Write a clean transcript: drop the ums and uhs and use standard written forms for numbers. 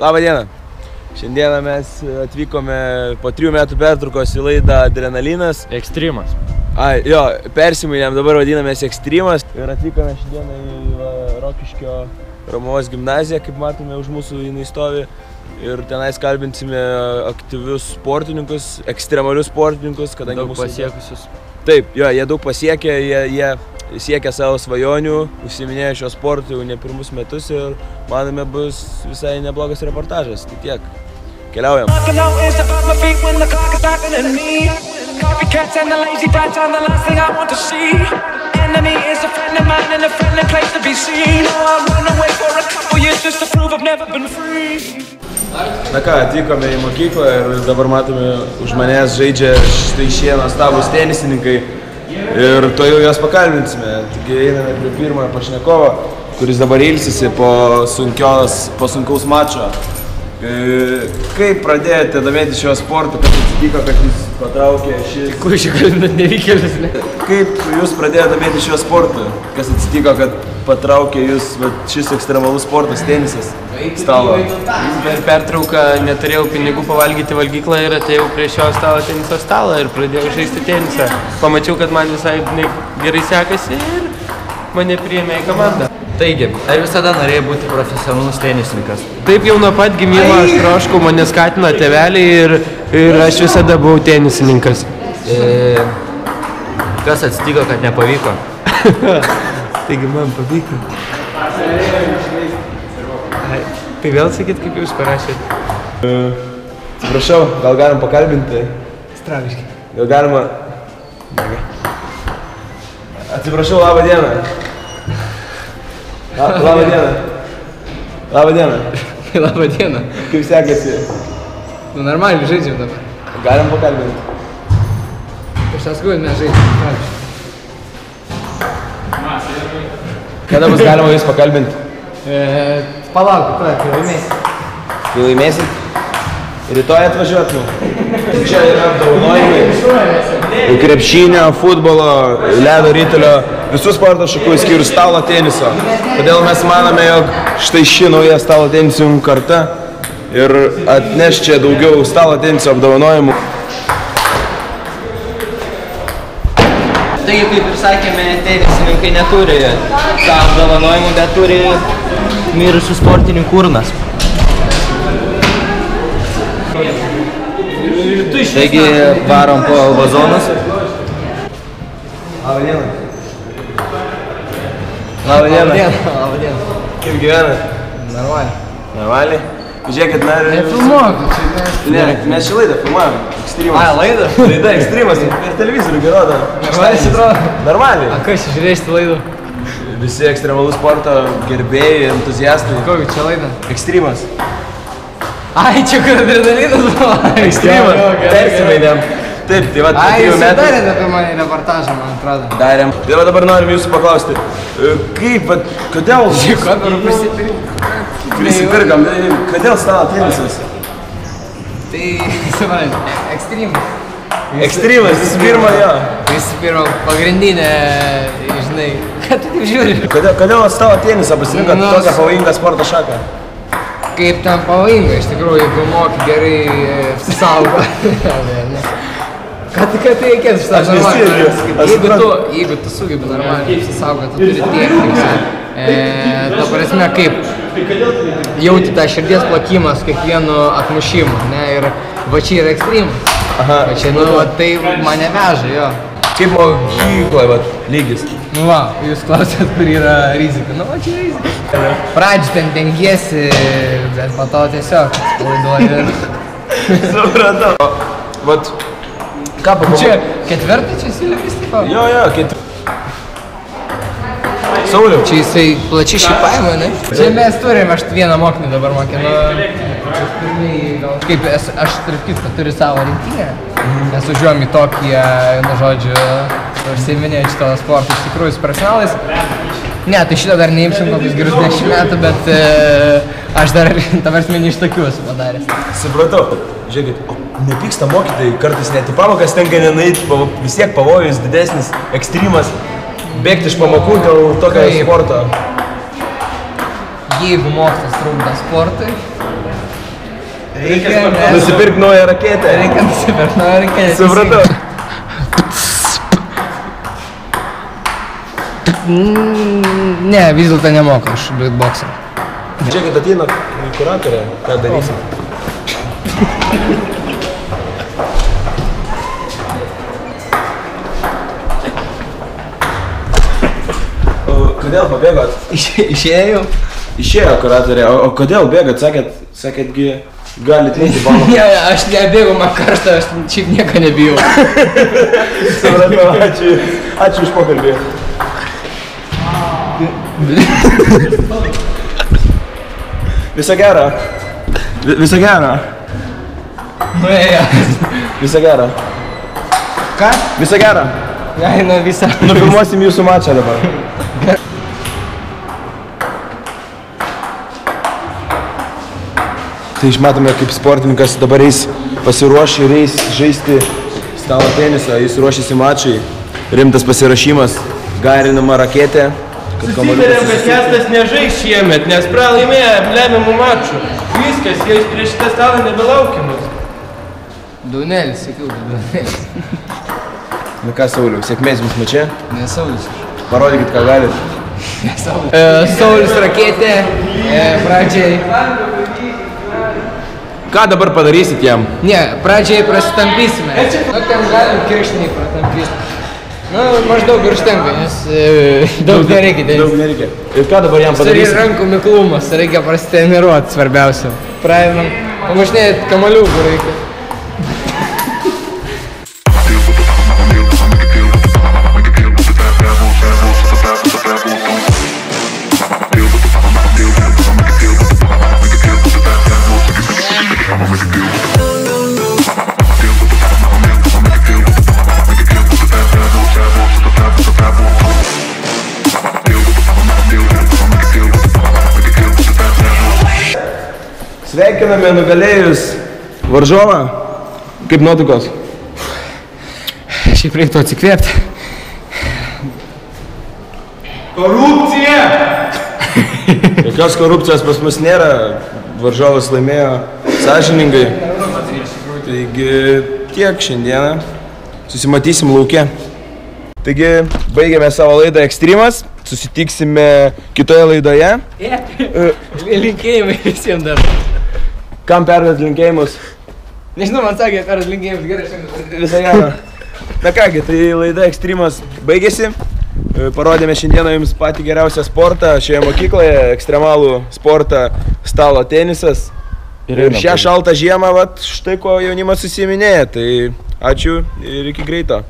Labą dieną. Šiandieną mes atvykome po 3 metų pertraukos į laidą Adrenalinas. Ekstremas. Jo, persimainėm, dabar vadinamės Ekstremas. Ir atvykome šiandieną į Rokiškio Romuvos gimnaziją, kaip matome, už mūsų jinai stovi. Ir tenais kalbinsime aktyvius sportininkus, ekstremalius sportininkus, kadangi daug pasiekusius. Taip, jo, jie daug pasiekė, jie siekia savo svajonių, užsiiminėja šio sporto jau ne pirmus metus ir manome bus visai neblogas reportažas. Tai tiek. Keliaujam. Na ką, atvykome į mokyklą ir dabar matome, už manęs žaidžia štai šie nuostabūs tenisininkai. Ir to jau juos pakalbinsime. Taigi einame prie pirmojo pašnekovo, kuris dabar ilsisi po sunkaus mačo. Kaip pradėjote domėtis šio sportu, kas atsitiko, kad jūs patraukė šis... Kur šį kalbinat nevykėlis, ne? Kaip jūs pradėjote domėtis šio sportu, kas atsitiko, kad patraukė jūs šis ekstremalus sportas, tenisas, stalo? Per pertrauką neturėjau pinigų pavalgyti valgyklą ir atėjau prie šio stalo teniso stalą ir pradėjau žaisti tenisą. Pamačiau, kad man visai gerai sekasi ir mane priėmė į komandą. Taigi, ar visada norėjai būti profesionalus tenisininkas? Taip jau nuo pat gimimo aš troškau, mane skatino tėveliai ir aš visada buvau tenisininkas. Kas atsitiko, kad nepavyko? Taigi man pavyko. Tai vėl sakyt, kaip jūs parašėte? Atsiprašau, gal galim pakalbinti? Straviškai. Gal galima... Atsiprašau, labą dieną. Labą dieną. Labą dieną. Labą dieną. Kaip sekasi? Nu, normaliai žaidžiam dabar. Galim pakalbinti. Kažkas gudin mes žaidžiam. Kada bus galima jūs pakalbinti? Palauk, kai laimėsit. Kai laimėsit? Rytoj atvažiuotų. Čia yra apdovanojimai. Krepšinio, futbolo, ledo ritulio, visų sporto šakų išskyrus stalo teniso. Todėl mes manome, jog štai ši nauja stalo tenisininkų karta ir atneš čia daugiau stalo teniso apdovanojimų. Taigi, kaip ir sakėme, tenisininkai neturi tą apdovanojimų, bet turi mirusių sportininkų urnas. Taigi, varom po vazonus. Labą dieną. Labą dieną. Kaip gyvenat? Normaliai. Normaliai? Žiūrėkit, Nefilmuoju, čia mes... mes šį laidą filmuojam. Ekstremas. A, laidą? Laida Ekstremas, per televizorių gerodo. Normaliai atrodo. Normaliai. A, kas žiūrėsite laidą? Visi ekstremalų sporto gerbėjai, entuziastai. Kokį čia laidą? Ekstremas. Ai, čia kur adrenalinas buvo. Ekstremas. Persimainėm. Taip, tai va, Ai, jūs 3 metų. darėte apie mane reportažą, man atrodo. Darėm. Tai va dabar norim jūsų paklausti. Kaip, kodėl... Kamerų Prisipirkam. Kodėl stalo tenisas? Tai, suprantate, ekstremas. Ekstremas, visų pirma, jo. Visų pirma, pagrindinė, žinai, ką tu taip žiūri? Kodėl stalo tenisą pasirinkot tokią pavojingą sporto šaką? Kaip ten pavojinga, iš tikrųjų, jeigu moki gerai apsisaugo. Ką tai reikėtų šitą normaliai? Jeigu tu sugebi normaliai apsisaugo, tu turi tiek. Ta prasme, kaip jauti tą širdies plakimas kiekvienu atmušimu, ne, ir va čia yra ekstremas. Va čia, nu, tai mane veža, jo. Kaip mokykloje, va, lygis? Nu va, jūs klausėt, kur yra rizika. Nu va, čia rizika. Pradžių ten dengiesi, bet po to tiesiog laiduoju ir... Supratau. Vat, ką pakalbėjau? Čia ketvirtą čia įsilipis, tipo? Jo, ketvirtą. Sauliau. Čia jisai plačiai šipavimo, ne? Čia mes turime, aš vieną mokinį dabar mokinu. Kaip aš tarp kitko turiu savo rinktinę. Mes važiuojam į Tokiją, nu žodžiu, užsiiminėti šito sporto iš tikrųjų su profesionalais. Ne, tai šitą dar neimsim kokius gerus 10 metų, bet aš dar, ta prasme, ne iš tokių esu padaręs. Supratau. Žiūrėkit, nepyksta mokytojai, kartais net į pamokas tenka nenait, vis tiek pavojus didesnis, ekstremas, bėgti iš pamokų dėl tokio sporto. Jeigu mokslas trukdo sportui, Nusipirk naują raketę. Reikia nusipirkti naują raketę. Supratau. Ne, vis dėlto nemoku aš beatboxą. Čia, kad ateina kuratorė, ką darysim? Kodėl pabėgot? Išėjau. Išėjo kuratorė, o kodėl bėgot? Sakėtgi, galit neiti balą. Ne, aš nebėgau, man karštą, aš šiaip nieko nebijau. Supratau, ačiū už pokalbį. Viso gero. Viso gero. Nuėjo. Viso gero. Ką? Viso gero. Gai, nu visą. Nufilmuosim jūsų mačą dabar. Tai išmatome, kaip sportininkas dabar eis pasiruošę ir eis žaisti stalo tenisą. Jis ruošiasi mačai. Rimtas pasirašymas. Garinama raketė. Susitarėm, kad Kestas nežais šiemet, nes pralaimėjo lemiamų mačų. Viskas, jie prieš šitą stalą nebelaukiamas. Daunelis, sakiau, Daunelis. Na ką, Sauliau, sėkmės jums mače? Ne Saulis. Parodykit, ką galit. Saulis raketė, pradžiai. Ką dabar padarysit jam? Ne, pradžiai prasitampysime. Nu, ten galim kirštinį pratampysti. Nu, maždaug ir užtenka, nes daug nereikia. Daug nereikia. Ir ką dabar jam Turi padarysit? rankų miklumas, reikia prasiteniruoti svarbiausia. Pradedam, pamažinėti kamaliukų reikia. Sveikiname nugalėjus varžovą. Kaip nuotaikos? Šiaip reiktų atsikvėpti. Korupcija! Jokios korupcijos pas mus nėra. Varžovas laimėjo sąžiningai. Taigi tiek šiandieną. Susimatysim lauke. Taigi baigėme savo laidą Ekstrymas. Susitiksime kitoje laidoje. Linkėjimai visiems dar. Kam perduot linkėjimus? Nežinau, man sakė, perduot linkėjimus gerai šiandien. Visą gerą. Na kągi, tai laida Ekstrymas baigėsi. Parodėme šiandieną jums patį geriausią sportą šioje mokykloje. Ekstremalų sportą stalo tenisas. Ir šią šaltą žiemą, vat, štai ko jaunimas susiminėja. Tai ačiū ir iki greito.